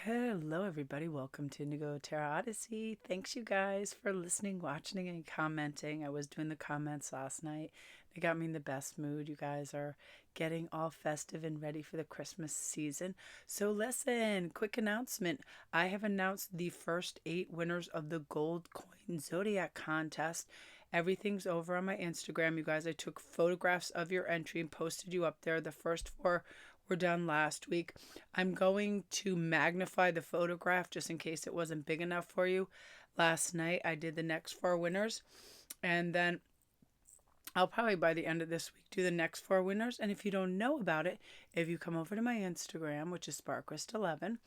Hello, everybody. Welcome to Indigo Tarot Odyssey. Thanks, you guys, for listening, watching, and commenting. I was doing the comments last night. They got me in the best mood. You guys are getting all festive and ready for the Christmas season. So, listen, quick announcement. I have announced the first 8 winners of the Gold Coin Zodiac contest. Everything's over on my Instagram, you guys. I took photographs of your entry and posted you up there. The first 4 were done last week. I'm going to magnify the photograph just in case it wasn't big enough for you. Last night I did the next 4 winners, and then I'll probably by the end of this week do the next 4 winners. And if you don't know about it, if you come over to my Instagram, which is Sparkrist11,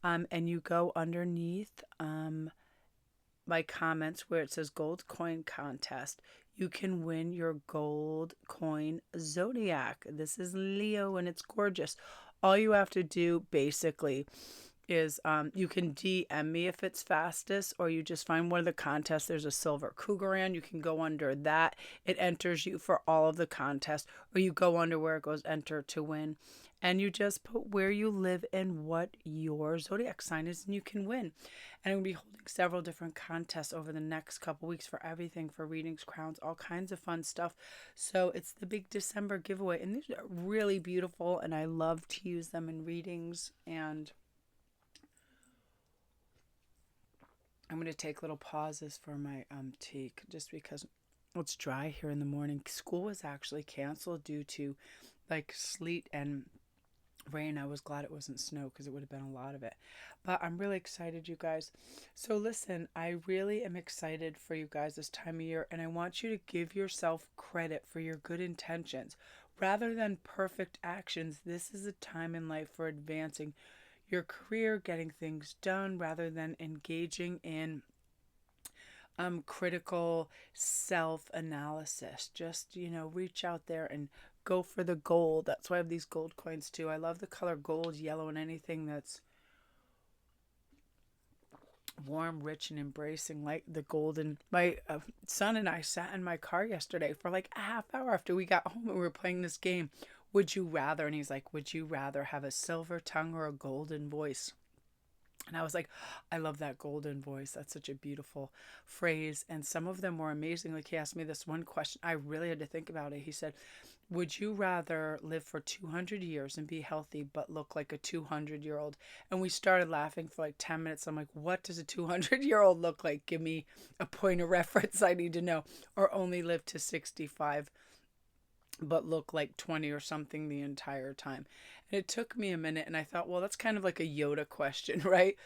and you go underneath my comments where it says gold coin contest, you can win your gold coin zodiac. This is Leo and it's gorgeous. All you have to do basically is you can DM me if it's fastest, or you just find one of the contests. There's a silver cougaran. You can go under that. It enters you for all of the contests, or you go under where it goes enter to win. And you just put where you live and what your zodiac sign is, and you can win. And I'm going to be holding several different contests over the next couple weeks for everything, for readings, crowns, all kinds of fun stuff. So it's the big December giveaway. And these are really beautiful, and I love to use them in readings. And I'm going to take little pauses for my tea just because it's dry here in the morning. School was actually canceled due to like sleet and rain. I was glad it wasn't snow because it would have been a lot of it. But I'm really excited, you guys. So listen, I really am excited for you guys this time of year, and I want you to give yourself credit for your good intentions. Rather than perfect actions, this is a time in life for advancing your career, getting things done, rather than engaging in critical self-analysis. Just, reach out there and go for the gold. That's why I have these gold coins too. I love the color gold, yellow, and anything that's warm, rich, and embracing, like the golden. My son and I sat in my car yesterday for like a half hour after we got home, and we were playing this game, Would You Rather? And he's like, would you rather have a silver tongue or a golden voice? And I was like, I love that golden voice. That's such a beautiful phrase. And some of them were amazing. Like, he asked me this one question. I really had to think about it. He said, would you rather live for 200 years and be healthy but look like a 200-year-old? And we started laughing for like 10 minutes. I'm like, what does a 200-year-old look like? Give me a point of reference. I need to know. Or only live to 65 but look like 20 or something the entire time. And it took me a minute, and I thought, well, that's kind of like a Yoda question, right?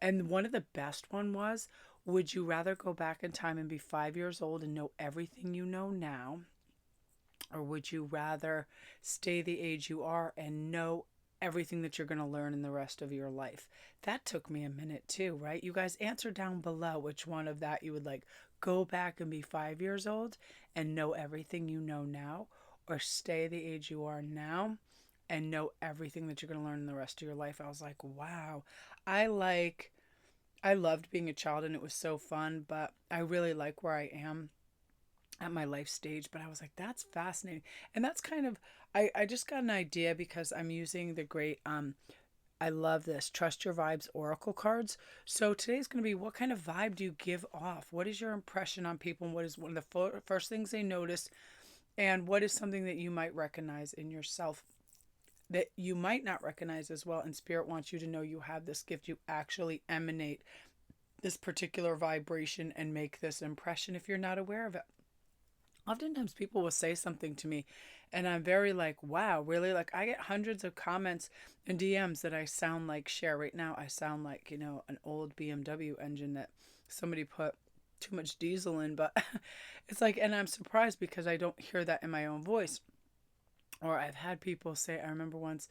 And one of the best one was, would you rather go back in time and be 5 years old and know everything you know now? Or would you rather stay the age you are and know everything that you're going to learn in the rest of your life? That took me a minute too, right? You guys answer down below which one of that you would like. Go back and be 5 years old and know everything you know now, or stay the age you are now and know everything that you're going to learn in the rest of your life. I was like, wow. I loved being a child and it was so fun, but I really like where I am at my life stage. But I was like, that's fascinating. And that's kind of, I just got an idea because I'm using the great I love this Trust Your Vibes Oracle cards. So today's going to be, what kind of vibe do you give off? What is your impression on people, and what is one of the first things they notice? And what is something that you might recognize in yourself that you might not recognize as well? And Spirit wants you to know you have this gift. You actually emanate this particular vibration and make this impression if you're not aware of it. Oftentimes people will say something to me and I'm very like, wow, really? Like, I get hundreds of comments and DMs that I sound like Cher. Right now I sound like, an old BMW engine that somebody put too much diesel in. But it's like, and I'm surprised because I don't hear that in my own voice. Or I've had people say, I remember once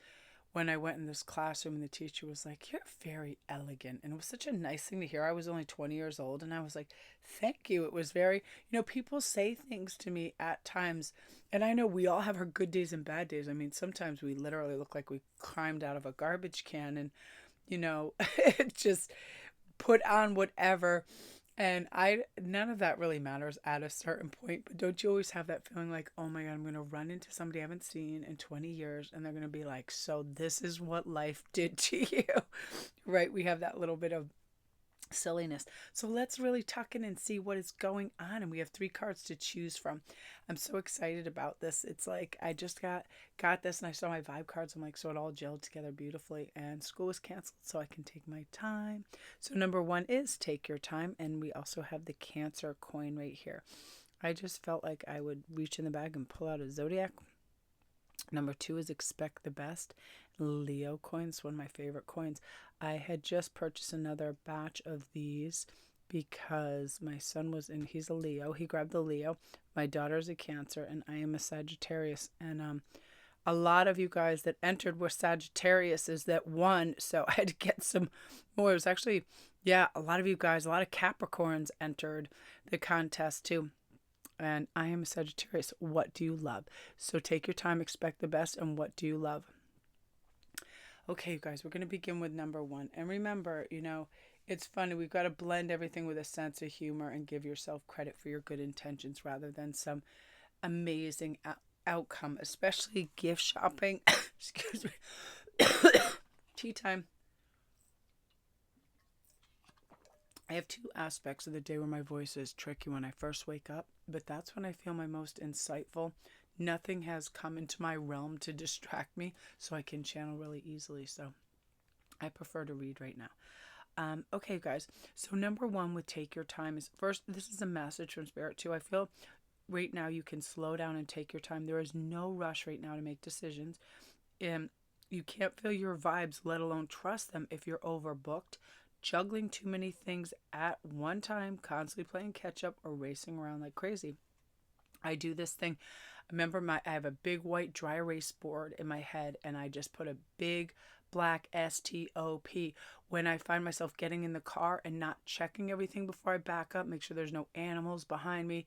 when I went in this classroom and the teacher was like, you're very elegant. And it was such a nice thing to hear. I was only 20 years old and I was like, thank you. It was very, people say things to me at times. And I know we all have our good days and bad days. I mean, sometimes we literally look like we climbed out of a garbage can and, just put on whatever And none of that really matters at a certain point, but don't you always have that feeling like, oh my God, I'm going to run into somebody I haven't seen in 20 years and they're going to be like, so this is what life did to you, right? We have that little bit of silliness. So let's really tuck in and see what is going on. And we have 3 cards to choose from. I'm so excited about this. It's like I just got this and I saw my vibe cards. I'm like, so it all gelled together beautifully. And school was canceled, so I can take my time. So number 1 is take your time. And we also have the Cancer coin right here. I just felt like I would reach in the bag and pull out a zodiac. Number 2 is expect the best. Leo coins, one of my favorite coins. I had just purchased another batch of these because my son was in, he's a Leo. He grabbed the Leo. My daughter's a Cancer and I am a Sagittarius. And a lot of you guys that entered were Sagittarius is that one. So I had to get some more. It was actually, yeah, a lot of you guys, a lot of Capricorns entered the contest too. And I am a Sagittarius. What do you love? So take your time, expect the best, and what do you love? Okay, you guys, we're going to begin with number 1. And remember, it's funny. We've got to blend everything with a sense of humor and give yourself credit for your good intentions rather than some amazing outcome, especially gift shopping. Excuse me. Tea time. I have 2 aspects of the day where my voice is tricky when I first wake up, but that's when I feel my most insightful. Nothing has come into my realm to distract me, so I can channel really easily. So I prefer to read right now. Okay, guys. So number 1 with take your time is first, this is a message from Spirit too. I feel right now you can slow down and take your time. There is no rush right now to make decisions. You can't feel your vibes, let alone trust them if you're overbooked, juggling too many things at one time, constantly playing catch up or racing around like crazy. I do this thing. Remember, I have a big white dry erase board in my head, and I just put a big black STOP. When I find myself getting in the car and not checking everything before I back up, make sure there's no animals behind me.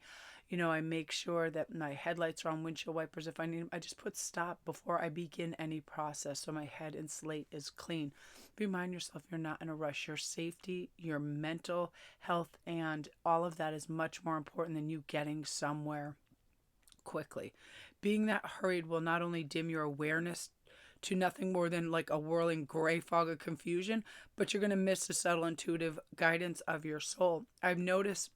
I make sure that my headlights are on, windshield wipers if I need them. I just put stop before I begin any process so my head and slate is clean. Remind yourself you're not in a rush. Your safety, your mental health, and all of that is much more important than you getting somewhere quickly. Being that hurried will not only dim your awareness to nothing more than like a whirling gray fog of confusion, but you're going to miss the subtle intuitive guidance of your soul. I've noticed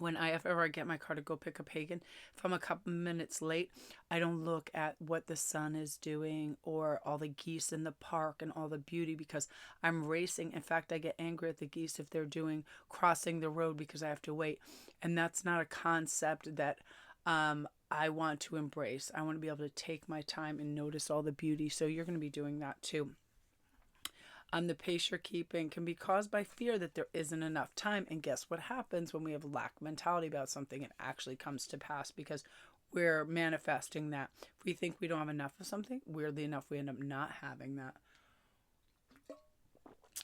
if ever I get my car to go pick a pagan, if I'm a couple minutes late, I don't look at what the sun is doing or all the geese in the park and all the beauty because I'm racing. In fact, I get angry at the geese if they're crossing the road because I have to wait. And that's not a concept that I want to embrace. I want to be able to take my time and notice all the beauty. So you're going to be doing that too. The pace you're keeping can be caused by fear that there isn't enough time. And guess what happens when we have lack mentality about something? It actually comes to pass because we're manifesting that. If we think we don't have enough of something, weirdly enough, we end up not having that.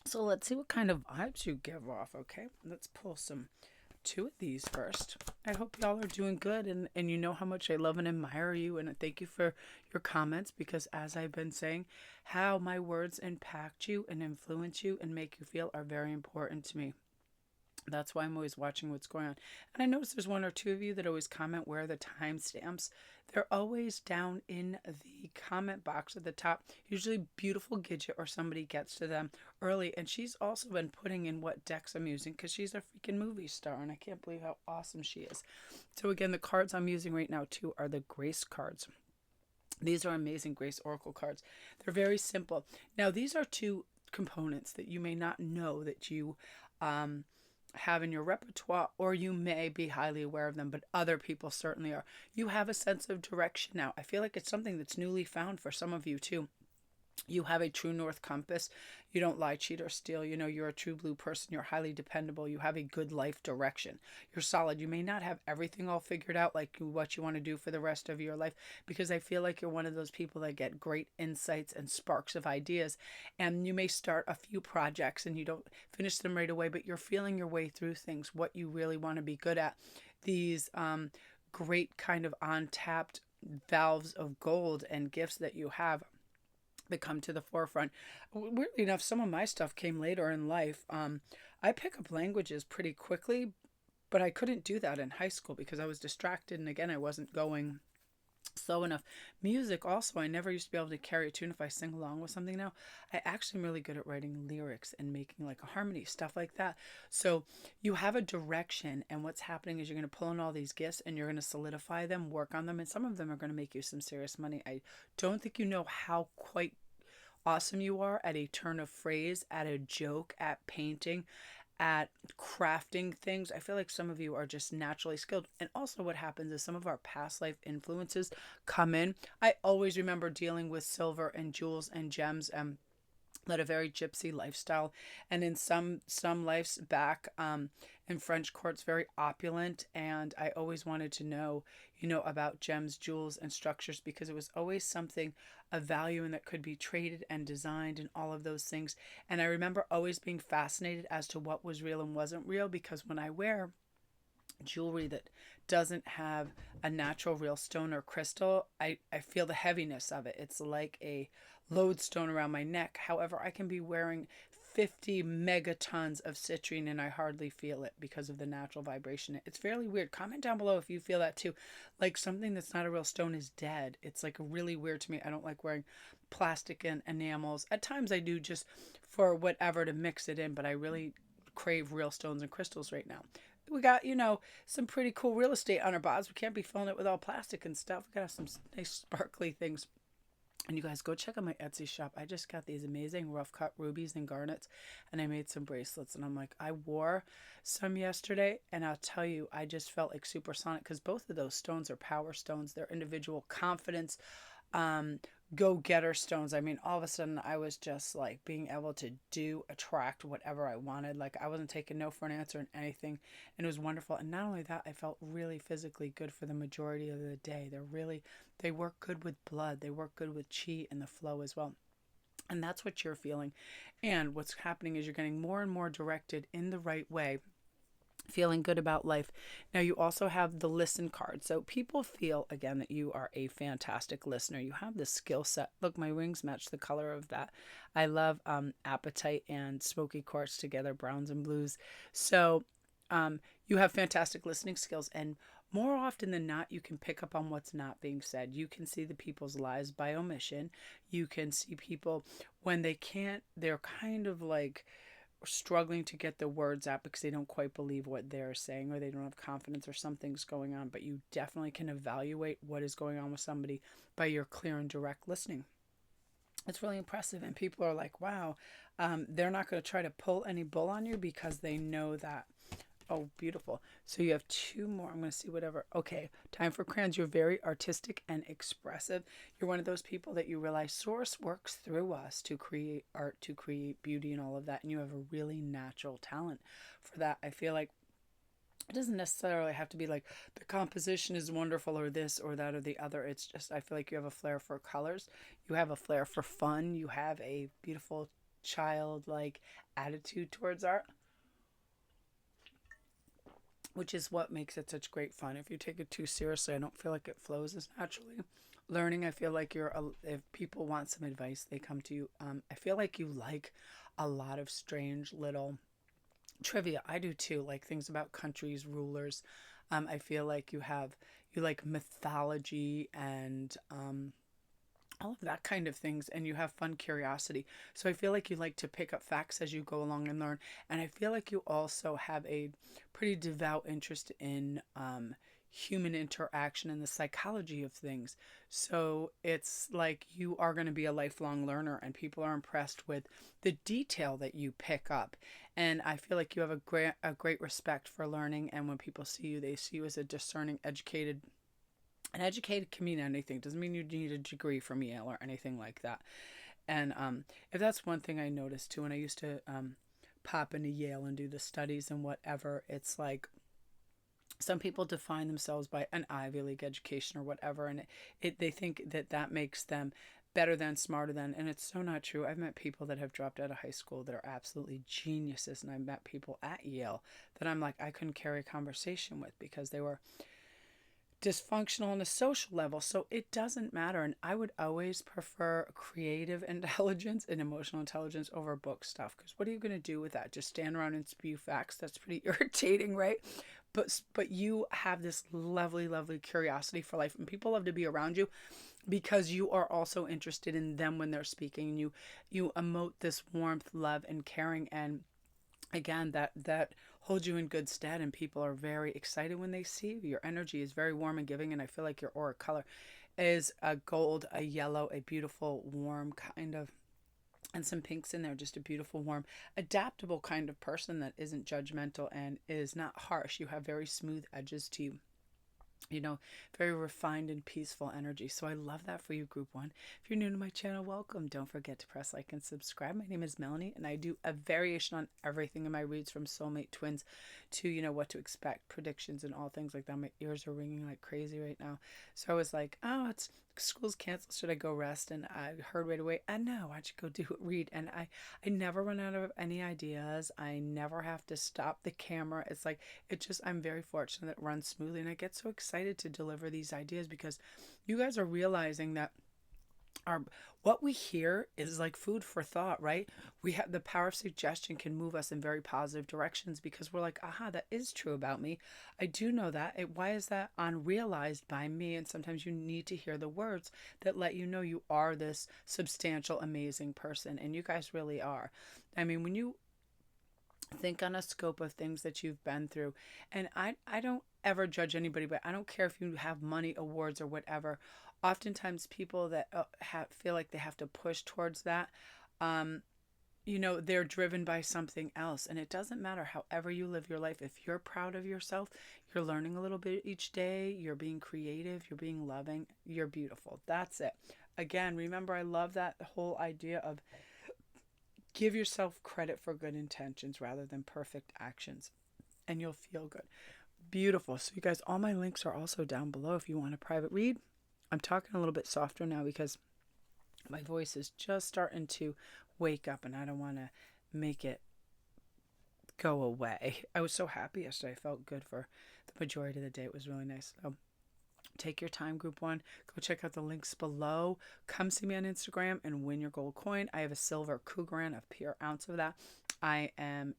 So let's see what kind of vibes you give off, okay? Let's pull 2 of these first. I hope y'all are doing good and you know how much I love and admire you, and thank you for your comments because as I've been saying, how my words impact you and influence you and make you feel are very important to me. That's why I'm always watching what's going on. And I notice there's 1 or 2 of you that always comment where are the timestamps. They're always down in the comment box at the top. Usually beautiful Gidget or somebody gets to them early. And she's also been putting in what decks I'm using because she's a freaking movie star. And I can't believe how awesome she is. So again, the cards I'm using right now too are the Grace cards. These are amazing Grace Oracle cards. They're very simple. Now these are 2 components that you may not know that you have in your repertoire, or you may be highly aware of them, but other people certainly are. You have a sense of direction now. I feel like it's something that's newly found for some of you too. You have a true north compass. You don't lie, cheat, or steal. You're a true blue person. You're highly dependable. You have a good life direction. You're solid. You may not have everything all figured out, like what you want to do for the rest of your life, because I feel like you're one of those people that get great insights and sparks of ideas. And you may start a few projects and you don't finish them right away, but you're feeling your way through things, what you really want to be good at. These great kind of untapped valves of gold and gifts that you have. that come to the forefront. Weirdly enough, some of my stuff came later in life. I pick up languages pretty quickly, but I couldn't do that in high school because I was distracted, and again, I wasn't going slow enough. Music also, I never used to be able to carry a tune if I sing along with something now. I actually am really good at writing lyrics and making like a harmony, stuff like that. So you have a direction, and what's happening is you're going to pull in all these gifts and you're going to solidify them, work on them, and some of them are going to make you some serious money. I don't think you know how quite awesome you are at a turn of phrase, at a joke, at painting, at crafting things. I feel like some of you are just naturally skilled. And also what happens is some of our past life influences come in. I always remember dealing with silver and jewels and gems, led a very gypsy lifestyle, and in some lives back in French courts, very opulent. And I always wanted to know, about gems, jewels, and structures, because it was always something of value and that could be traded and designed and all of those things. And I remember always being fascinated as to what was real and wasn't real, because when I wear jewelry that doesn't have a natural real stone or crystal, I feel the heaviness of it. It's like a lodestone around my neck. However, I can be wearing 50 megatons of citrine and I hardly feel it because of the natural vibration. It's fairly weird. Comment down below if you feel that too. Like something that's not a real stone is dead. It's like really weird to me. I don't like wearing plastic and enamels. At times I do, just for whatever, to mix it in, but I really crave real stones and crystals right now. We got, some pretty cool real estate on our bodies. We can't be filling it with all plastic and stuff. We got some nice sparkly things. And you guys go check out my Etsy shop. I just got these amazing rough cut rubies and garnets, and I made some bracelets. And I'm like, I wore some yesterday, and I'll tell you, I just felt like supersonic, because both of those stones are power stones. They're individual confidence, go-getter stones. I mean, all of a sudden I was just like being able to attract whatever I wanted. Like I wasn't taking no for an answer in anything, and it was wonderful. And not only that, I felt really physically good for the majority of the day. They work good with blood. They work good with chi and the flow as well. And that's what you're feeling. And what's happening is you're getting more and more directed in the right way, feeling good about life. Now you also have the listen card. So people feel, again, that you are a fantastic listener. You have the skill set. Look, my rings match the color of that. I love apatite and smoky quartz together, browns and blues. So you have fantastic listening skills, and more often than not, you can pick up on what's not being said. You can see the people's lives by omission. You can see people when they can't, they're kind of like struggling to get the words out because they don't quite believe what they're saying, or they don't have confidence, or something's going on. But you definitely can evaluate what is going on with somebody by your clear and direct listening. It's really impressive, and people are like, wow, they're not going to try to pull any bull on you because they know that. Oh, beautiful. So you have two more. I'm going to see whatever. Okay, time for crayons. You're very artistic and expressive. You're one of those people that you realize source works through us to create art, to create beauty and all of that. And you have a really natural talent for that. I feel like it doesn't necessarily have to be like the composition is wonderful or this or that or the other. It's just, I feel like you have a flair for colors. You have a flair for fun. You have a beautiful childlike attitude towards art, which is what makes it such great fun. If you take it too seriously, I don't feel like it flows as naturally. Learning, I feel like if people want some advice, they come to you. I feel like you like a lot of strange little trivia. I do too, like things about countries, rulers. I feel like you like mythology and all of that kind of things, and you have fun curiosity. So I feel like you like to pick up facts as you go along and learn. And I feel like you also have a pretty devout interest in human interaction and the psychology of things. So it's like you are going to be a lifelong learner, and people are impressed with the detail that you pick up. And I feel like you have a great respect for learning, and when people see you, they see you as a discerning, educated. An educated can mean anything. Doesn't mean you need a degree from Yale or anything like that. And if that's one thing I noticed too, and I used to pop into Yale and do the studies and whatever, it's like some people define themselves by an Ivy League education or whatever, and they think that makes them better than, smarter than, and it's so not true. I've met people that have dropped out of high school that are absolutely geniuses, and I've met people at Yale that I'm like, I couldn't carry a conversation with because they were dysfunctional on a social level. So it doesn't matter. And I would always prefer creative intelligence and emotional intelligence over book stuff. Because what are you going to do with that? Just stand around and spew facts? That's pretty irritating, right? But you have this lovely, lovely curiosity for life, and people love to be around you because you are also interested in them when they're speaking. You emote this warmth, love, and caring, and again, that holds you in good stead, and people are very excited when they see you. Your energy is very warm and giving, and I feel like your aura color is a gold, a yellow, a beautiful warm kind of, and some pinks in there, just a beautiful warm adaptable kind of person that isn't judgmental and is not harsh. You have very smooth edges to you, very refined and peaceful energy. So I love that for you, Group 1. If you're new to my channel, welcome. Don't forget to press like and subscribe. My name is Melanie, and I do a variation on everything in my reads, from soulmate twins to, what to expect, predictions, and all things like that. My ears are ringing like crazy right now. So I was like, oh, it's school's canceled. Should I go rest? And I heard right away, no, why don't you go read? And I never run out of any ideas. I never have to stop the camera. It's like, I'm very fortunate that it runs smoothly, and I get so excited to deliver these ideas because you guys are realizing that what we hear is like food for thought, right? We have the power of suggestion, can move us in very positive directions because we're like, aha, that is true about me. I do know that. Why is that unrealized by me? And sometimes you need to hear the words that let you know you are this substantial, amazing person. And you guys really are. I mean, when you think on a scope of things that you've been through, and I don't ever judge anybody, but I don't care if you have money, awards, or whatever. Oftentimes people that feel like they have to push towards that, they're driven by something else. And it doesn't matter however you live your life. If you're proud of yourself, you're learning a little bit each day, you're being creative, you're being loving, you're beautiful. That's it. Again, remember, I love that whole idea of give yourself credit for good intentions rather than perfect actions, and you'll feel good. Beautiful. So you guys, all my links are also down below if you want a private read. I'm talking a little bit softer now because my voice is just starting to wake up, and I don't want to make it go away. I was so happy yesterday. I felt good for the majority of the day. It was really nice. So take your time, Group 1. Go check out the links below. Come see me on Instagram and win your gold coin. I have a silver Cougaran, a pure ounce of that. I am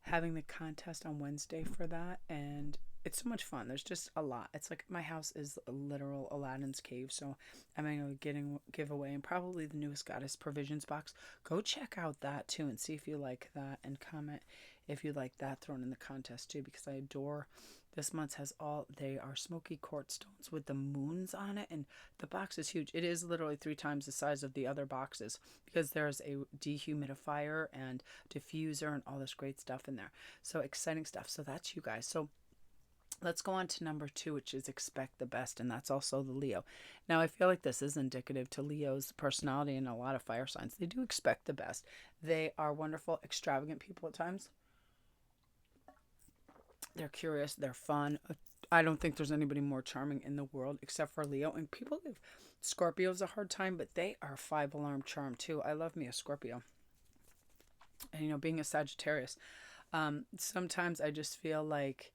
having the contest on Wednesday for that, and it's so much fun. There's just a lot. It's like my house is a literal Aladdin's cave, so I'm going to give away, and probably the newest Goddess Provisions box. Go check out that too and see if you like that, and comment if you like that thrown in the contest too, because I adore. This month's they are smoky quartz stones with the moons on it, and the box is huge. It is literally 3 times the size of the other boxes because there's a dehumidifier and diffuser and all this great stuff in there. So exciting stuff. So that's you guys. So let's go on to number 2, which is expect the best, and that's also the Leo. Now, I feel like this is indicative to Leo's personality and a lot of fire signs. They do expect the best. They are wonderful, extravagant people at times. They're curious. They're fun. I don't think there's anybody more charming in the world except for Leo. And people give Scorpios a hard time, but they are 5-alarm charm too. I love me a Scorpio. And, being a Sagittarius, sometimes I just feel like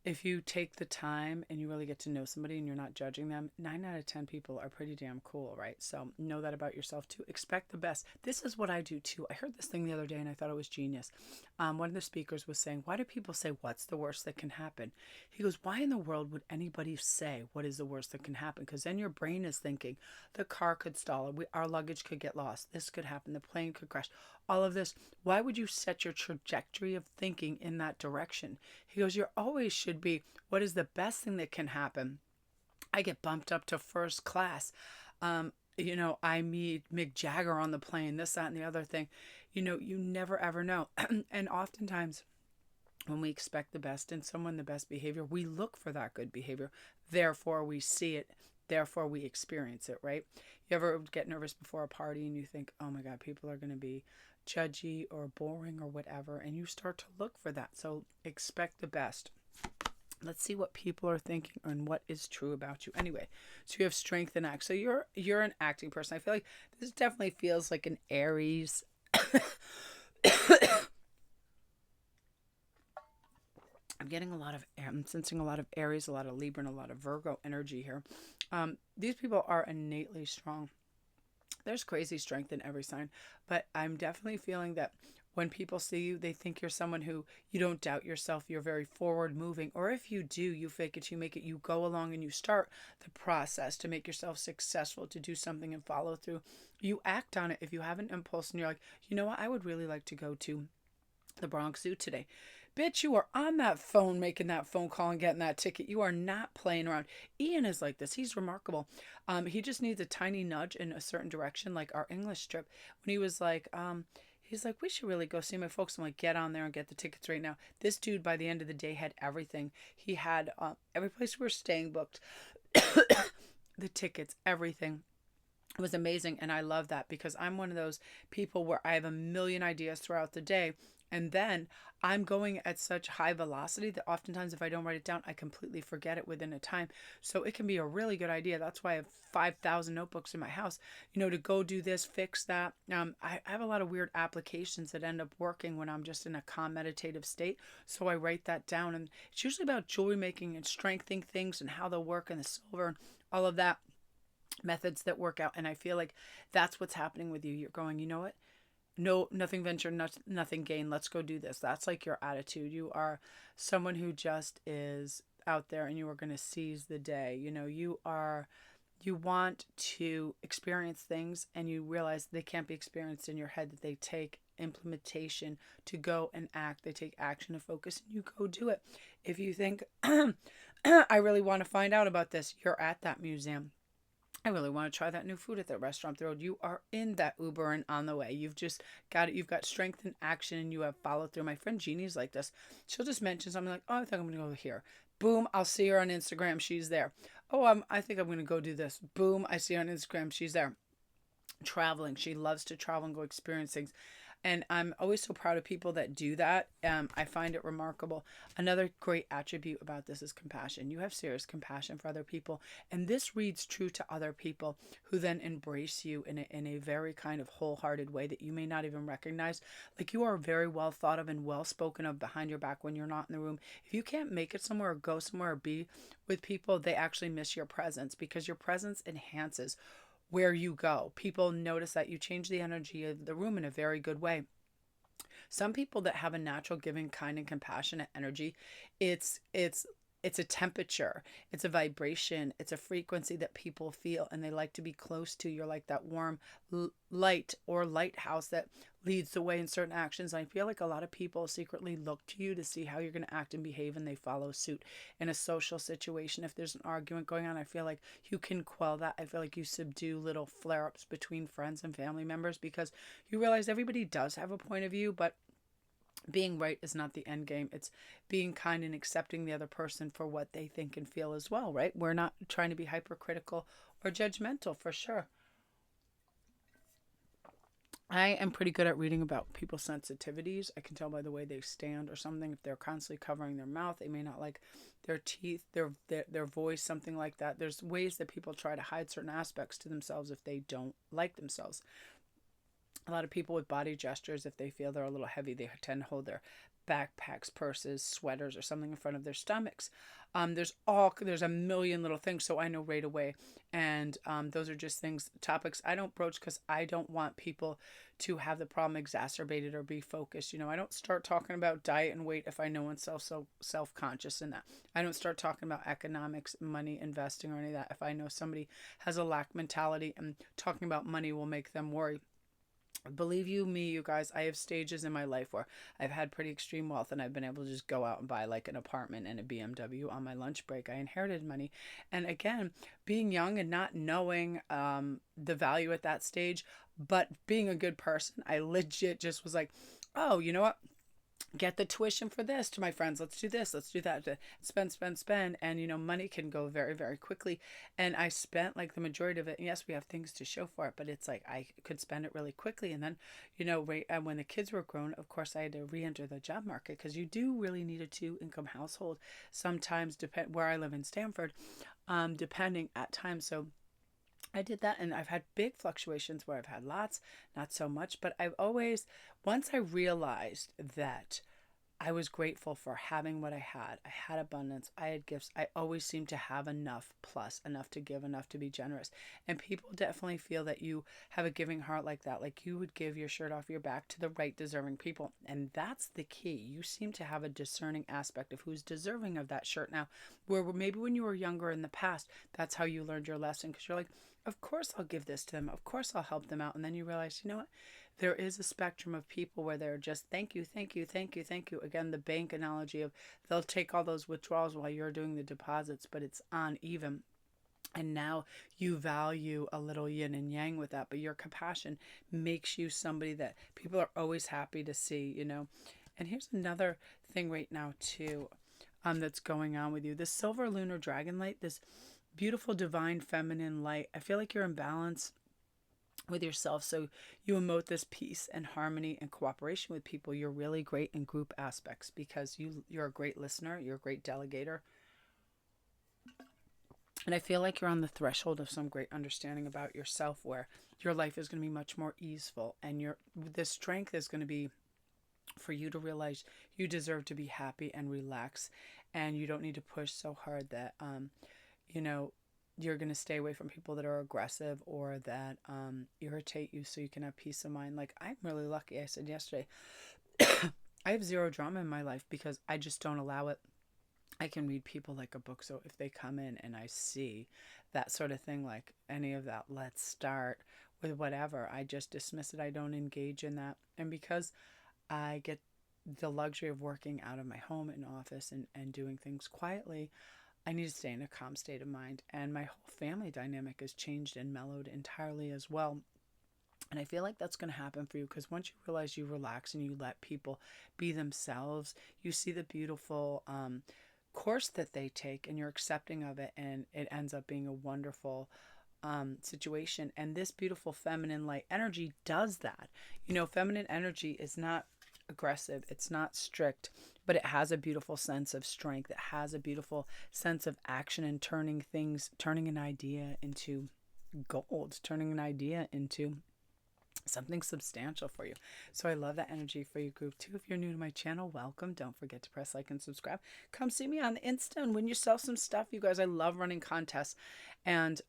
if you take the time and you really get to know somebody and you're not judging them, 9 out of 10 people are pretty damn cool, right? So know that about yourself too. Expect the best. This is what I do too. I heard this thing the other day and I thought it was genius. One of the speakers was saying, why do people say, what's the worst that can happen? He goes, why in the world would anybody say what is the worst that can happen? Because then your brain is thinking the car could stall, our luggage could get lost, this could happen, the plane could crash, all of this. Why would you set your trajectory of thinking in that direction? He goes, you always should be, what is the best thing that can happen? I get bumped up to first class. I meet Mick Jagger on the plane, this, that, and the other thing. You never ever know. And oftentimes when we expect the best in someone, the best behavior, we look for that good behavior. Therefore, we see it. Therefore, we experience it, right? You ever get nervous before a party and you think, oh my God, people are going to be judgy or boring or whatever, and you start to look for that. So expect the best. Let's see what people are thinking and what is true about you. Anyway, so you have strength and act. So you're an acting person. I feel like this definitely feels like an Aries. I'm getting a lot of, I'm sensing a lot of Aries, a lot of Libra, and a lot of Virgo energy here. These people are innately strong. There's crazy strength in every sign, but I'm definitely feeling that when people see you, they think you're someone who you don't doubt yourself. You're very forward moving. Or if you do, you fake it, you make it, you go along and you start the process to make yourself successful, to do something and follow through. You act on it. If you have an impulse and you're like, you know what, I would really like to go to the Bronx Zoo today. Bitch, you are on that phone making that phone call and getting that ticket. You are not playing around. Ian is like this. He's remarkable. He just needs a tiny nudge in a certain direction, like our English trip. When he was like, he's like, we should really go see my folks. I'm like, get on there and get the tickets right now. This dude, by the end of the day, had everything. He had every place we were staying booked, the tickets, everything. It was amazing. And I love that because I'm one of those people where I have a million ideas throughout the day. And then I'm going at such high velocity that oftentimes if I don't write it down, I completely forget it within a time. So it can be a really good idea. That's why I have 5,000 notebooks in my house, to go do this, fix that. I have a lot of weird applications that end up working when I'm just in a calm meditative state. So I write that down. And it's usually about jewelry making and strengthening things and how they'll work and the silver and all of that, methods that work out. And I feel like that's what's happening with you. You're going, you know what? No, nothing venture, nothing gain. Let's go do this. That's like your attitude. You are someone who just is out there and you are going to seize the day. You want to experience things and you realize they can't be experienced in your head, that they take implementation to go and act. They take action and focus and you go do it. If you think, I really want to find out about this, you're at that museum. I really want to try that new food at that restaurant up the road. You are in that Uber and on the way. You've just got it. You've got strength and action and you have followed through. My friend Jeannie's like this. She'll just mention something like, oh, I think I'm going to go here. Boom, I'll see her on Instagram. She's there. Oh, I think I'm going to go do this. Boom, I see her on Instagram. She's there. Traveling. She loves to travel and go experience things. And I'm always so proud of people that do that. I find it remarkable. Another great attribute about this is compassion. You have serious compassion for other people. And this reads true to other people who then embrace you in a very kind of wholehearted way that you may not even recognize. Like you are very well thought of and well spoken of behind your back when you're not in the room. If you can't make it somewhere or go somewhere or be with people, they actually miss your presence because your presence enhances where you go. People notice that you change the energy of the room in a very good way. Some people that have a natural giving, kind and compassionate energy, it's a temperature, it's a vibration, it's a frequency that people feel and they like to be close to. You're like that warm light or lighthouse that leads the way in certain actions. I feel like a lot of people secretly look to you to see how you're going to act and behave, and they follow suit in a social situation. If there's an argument going on, I feel like you can quell that. I feel like you subdue little flare-ups between friends and family members because you realize everybody does have a point of view, but being right is not the end game. It's being kind and accepting the other person for what they think and feel as well, right? We're not trying to be hypercritical or judgmental, for sure. I am pretty good at reading about people's sensitivities. I can tell by the way they stand or something. If they're constantly covering their mouth, they may not like their teeth, their voice, something like that. There's ways that people try to hide certain aspects to themselves if they don't like themselves. A lot of people with body gestures, if they feel they're a little heavy, they tend to hold their backpacks, purses, sweaters, or something in front of their stomachs. There's a million little things, so I know right away. And those are just topics I don't broach because I don't want people to have the problem exacerbated or be focused. I don't start talking about diet and weight if I know one's so self-conscious in that. I don't start talking about economics, money, investing, or any of that if I know somebody has a lack mentality, and talking about money will make them worry. Believe you guys, I have stages in my life where I've had pretty extreme wealth and I've been able to just go out and buy like an apartment and a BMW on my lunch break. I inherited money. And again, being young and not knowing the value at that stage, but being a good person, I legit just was like, oh, you know what? Get the tuition for this to my friends. Let's do this. Let's do that. Spend. And, money can go very, very quickly. And I spent like the majority of it. And yes, we have things to show for it, but it's like I could spend it really quickly. And then, when the kids were grown, of course, I had to re-enter the job market because you do really need a 2-income household. Sometimes, where I live in Stanford, depending at times. So I did that, and I've had big fluctuations where I've had lots, not so much, but once I realized that I was grateful for having what I had. I had abundance. I had gifts. I always seemed to have enough, plus enough to give, enough to be generous. And people definitely feel that you have a giving heart like that. Like you would give your shirt off your back to the right deserving people. And that's the key. You seem to have a discerning aspect of who's deserving of that shirt now, where maybe when you were younger in the past, that's how you learned your lesson. Because you're like, of course I'll give this to them. Of course I'll help them out. And then you realize, you know what? There is a spectrum of people where they're just thank you, thank you, thank you, thank you. Again, the bank analogy of they'll take all those withdrawals while you're doing the deposits, but it's uneven. And now you value a little yin and yang with that, but your compassion makes you somebody that people are always happy to see, you know. And here's another thing right now too, that's going on with you. This silver lunar dragon light, this beautiful divine feminine light. I feel like you're in balance with yourself, so you emote this peace and harmony and cooperation with people. You're really great in group aspects because you're a great listener, you're a great delegator, and I feel like you're on the threshold of some great understanding about yourself where your life is going to be much more easeful, and the strength is going to be for you to realize you deserve to be happy and relax, and you don't need to push so hard that you know, you're going to stay away from people that are aggressive or that irritate you, so you can have peace of mind. Like, I'm really lucky. I said yesterday, I have zero drama in my life because I just don't allow it. I can read people like a book. So if they come in and I see that sort of thing, like any of that, let's start with whatever, I just dismiss it. I don't engage in that. And because I get the luxury of working out of my home and office and doing things quietly, I need to stay in a calm state of mind. And my whole family dynamic has changed and mellowed entirely as well. And I feel like that's going to happen for you because once you realize you relax and you let people be themselves, you see the beautiful course that they take and you're accepting of it. And it ends up being a wonderful situation. And this beautiful feminine light energy does that. You know, feminine energy is not aggressive, it's not strict, but it has a beautiful sense of strength. It has a beautiful sense of action and turning an idea into gold, turning an idea into something substantial for you. So I love that energy for you, group 2. If you're new to my channel, welcome. Don't forget to press like and subscribe. Come see me on the Insta and win yourself some stuff, you guys. I love running contests. And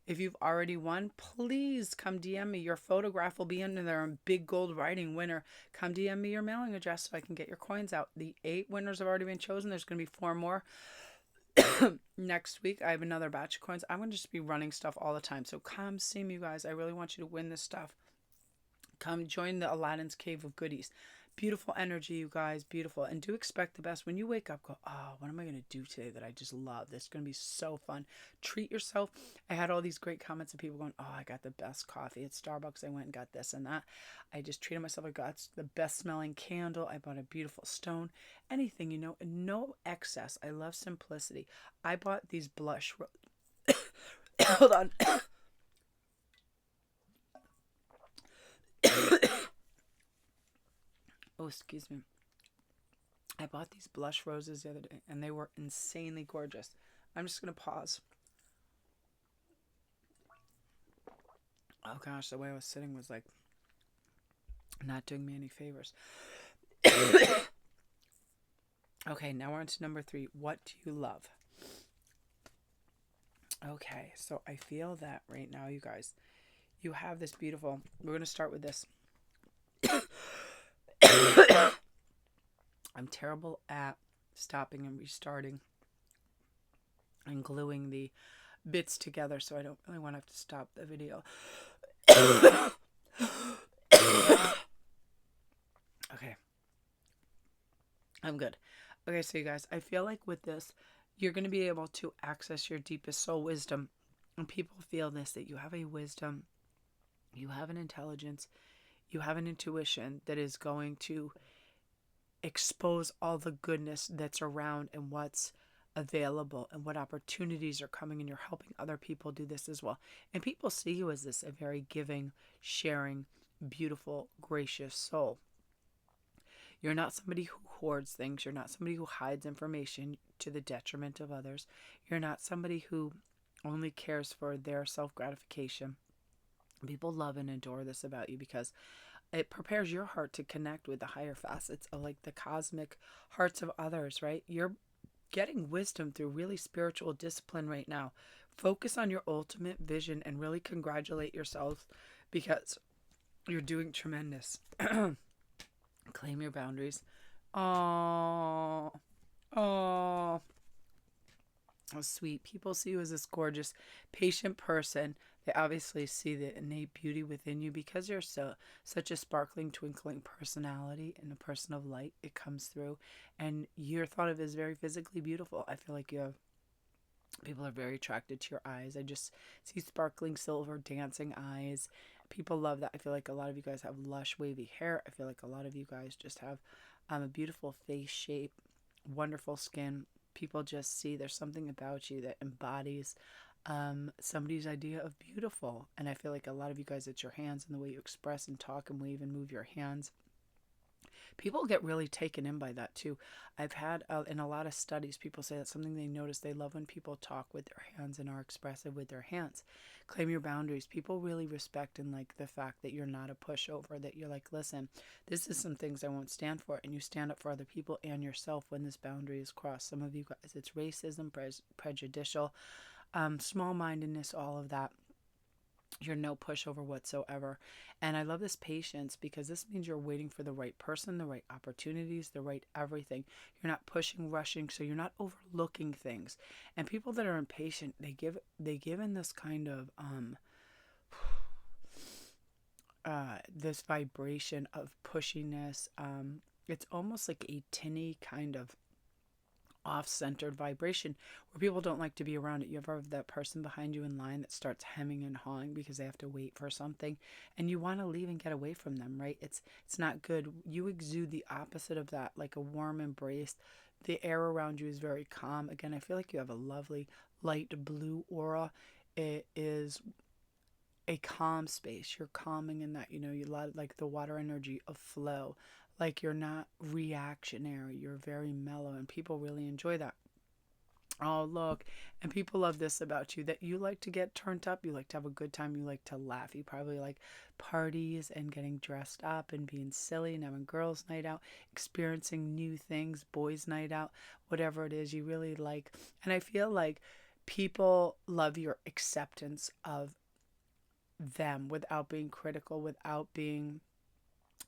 if you've already won, please come DM me. Your photograph will be under there in big gold writing, winner. Come DM me your mailing address so I can get your coins out. The 8 winners have already been chosen. There's going to be 4 more. Next week, I have another batch of coins. I'm going to just be running stuff all the time. So come see me, you guys. I really want you to win this stuff. Come join the Aladdin's Cave of Goodies. Beautiful energy, you guys. Beautiful. And do expect the best. When you wake up, go, oh, what am I going to do today that I just love? This is going to be so fun. Treat yourself. I had all these great comments of people going, oh, I got the best coffee at Starbucks. I went and got this and that. I just treated myself. I got the best smelling candle. I bought a beautiful stone. Anything, you know, no excess. I love simplicity. I bought these blush. Hold on. Oh, excuse me. I bought these blush roses the other day and they were insanely gorgeous. I'm just going to pause. Oh gosh, the way I was sitting was like not doing me any favors. Okay, now we're on to number 3. What do you love? Okay, so I feel that right now, you guys, you have this beautiful, we're going to start with this. I'm terrible at stopping and restarting and gluing the bits together, so I don't really want to have to stop the video. Okay. I'm good. Okay, so you guys, I feel like with this, you're going to be able to access your deepest soul wisdom. And people feel this, that you have a wisdom, you have an intelligence, you have an intuition that is going to expose all the goodness that's around and what's available and what opportunities are coming, and you're helping other people do this as well. And people see you as this, a very giving, sharing, beautiful, gracious soul. You're not somebody who hoards things. You're not somebody who hides information to the detriment of others. You're not somebody who only cares for their self-gratification. People love and adore this about you because it prepares your heart to connect with the higher facets of like the cosmic hearts of others, right? You're getting wisdom through really spiritual discipline right now. Focus on your ultimate vision and really congratulate yourself because you're doing tremendous. Claim your boundaries. Oh, oh, how sweet. People see you as this gorgeous, patient person. They obviously see the innate beauty within you because you're such a sparkling, twinkling personality and a person of light. It comes through, and you're thought of as very physically beautiful. I feel like you have people are very attracted to your eyes. I just see sparkling silver dancing eyes. People love that. I feel like a lot of you guys have lush wavy hair. I feel like a lot of you guys just have a beautiful face shape, wonderful skin. People just see there's something about you that embodies somebody's idea of beautiful. And I feel like a lot of you guys, it's your hands and the way you express and talk and wave and move your hands. People get really taken in by that too. I've had in a lot of studies, people say that's something they notice. They love when people talk with their hands and are expressive with their hands. Claim your boundaries. People really respect and like the fact that you're not a pushover, that you're like, listen, this is some things I won't stand for. And you stand up for other people and yourself when this boundary is crossed. Some of you guys, it's racism, prejudicial, small-mindedness, all of that. You're no pushover whatsoever. And I love this patience because this means you're waiting for the right person, the right opportunities, the right everything. You're not pushing, rushing, so you're not overlooking things. And people that are impatient, they give in this kind of this vibration of pushiness. It's almost like a tinny kind of off-centered vibration where people don't like to be around it. You ever have that person behind you in line that starts hemming and hawing because they have to wait for something and you want to leave and get away from them, right? It's not good. You exude the opposite of that, like a warm embrace. The air around you is very calm. Again, I feel like you have a lovely light blue aura. It is a calm space. You're calming in that, you let like the water energy of flow. Like you're not reactionary. You're very mellow and people really enjoy that. Oh, look. And people love this about you, that you like to get turned up. You like to have a good time. You like to laugh. You probably like parties and getting dressed up and being silly and having girls' night out, experiencing new things, boys' night out, whatever it is you really like. And I feel like people love your acceptance of them without being critical, without being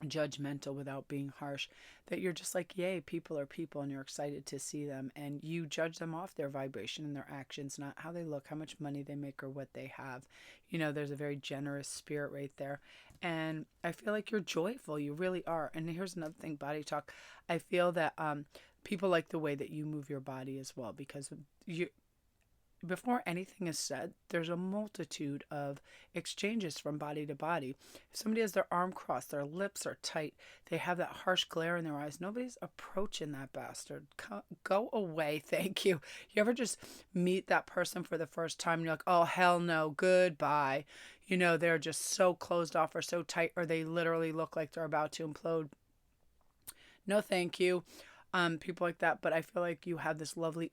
judgmental, without being harsh, that you're just like, yay, people are people and you're excited to see them, and you judge them off their vibration and their actions, not how they look, how much money they make, or what they have. There's a very generous spirit right there, and I feel like you're joyful. You really are. And here's another thing, body talk. I feel that people like the way that you move your body as well, because you before anything is said, there's a multitude of exchanges from body to body. If somebody has their arm crossed, their lips are tight, they have that harsh glare in their eyes, nobody's approaching that bastard. Go away, thank you. You ever just meet that person for the first time and you're like, oh, hell no, goodbye. They're just so closed off or so tight, or they literally look like they're about to implode. No, thank you. People like that. But I feel like you have this lovely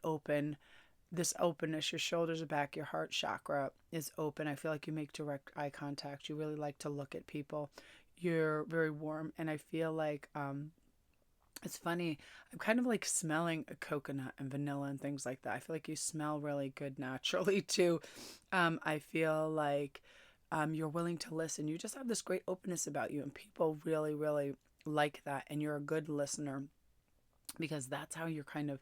this openness. Your shoulders are back, your heart chakra is open. I feel like you make direct eye contact. You really like to look at people. You're very warm, and I feel like it's funny. I'm kind of like smelling a coconut and vanilla and things like that. I feel like you smell really good naturally too. I feel like you're willing to listen. You just have this great openness about you, and people really, really like that. And you're a good listener because that's how you're kind of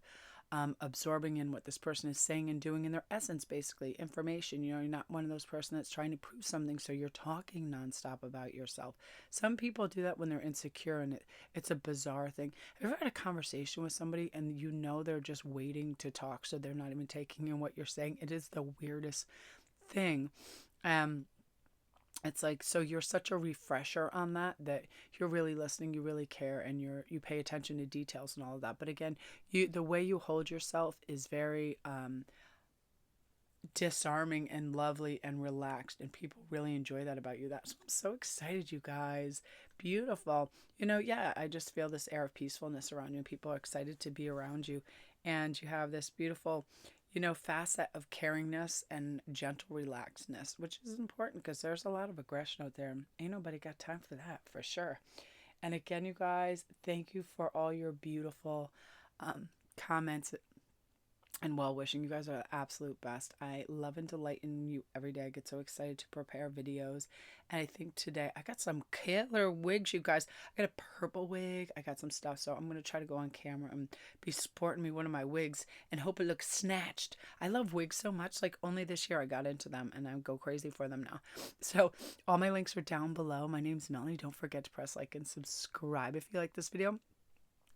absorbing in what this person is saying and doing in their essence, basically information. You're not one of those person that's trying to prove something, so you're talking nonstop about yourself. Some people do that when they're insecure, and it's a bizarre thing. Have you ever had a conversation with somebody and they're just waiting to talk, so they're not even taking in what you're saying? It is the weirdest thing. It's like, so you're such a refresher on that you're really listening, you really care, and you pay attention to details and all of that. But again, the way you hold yourself is very disarming and lovely and relaxed, and people really enjoy that about you. I'm so excited, you guys. Beautiful. Yeah, I just feel this air of peacefulness around you, and people are excited to be around you, and you have this beautiful facet of caringness and gentle relaxedness, which is important because there's a lot of aggression out there. Ain't nobody got time for that, for sure. And again, you guys, thank you for all your beautiful comments and well wishing. You guys are the absolute best. I love and delight in you every day. I get so excited to prepare videos. And I think today I got some killer wigs, you guys. I got a purple wig. I got some stuff. So I'm going to try to go on camera and be sporting me one of my wigs and hope it looks snatched. I love wigs so much. Like only this year I got into them and I go crazy for them now. So all my links are down below. My name's Melanie. Don't forget to press like and subscribe if you like this video.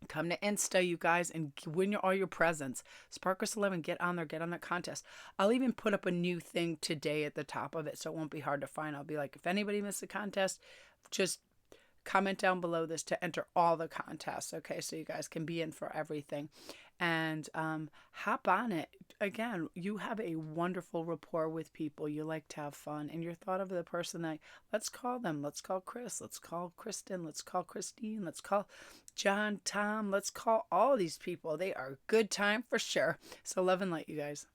Come to Insta, you guys, and win all your presents. Sparkles 11, get on there, get on that contest. I'll even put up a new thing today at the top of it, so it won't be hard to find. I'll be like, if anybody missed the contest, just comment down below this to enter all the contests, okay? So you guys can be in for everything. And hop on it. Again, you have a wonderful rapport with people. You like to have fun. And you're thought of the person that, let's call them. Let's call Chris. Let's call Kristen. Let's call Christine. Let's call John, Tom. Let's call all these people. They are a good time for sure. So love and light, you guys.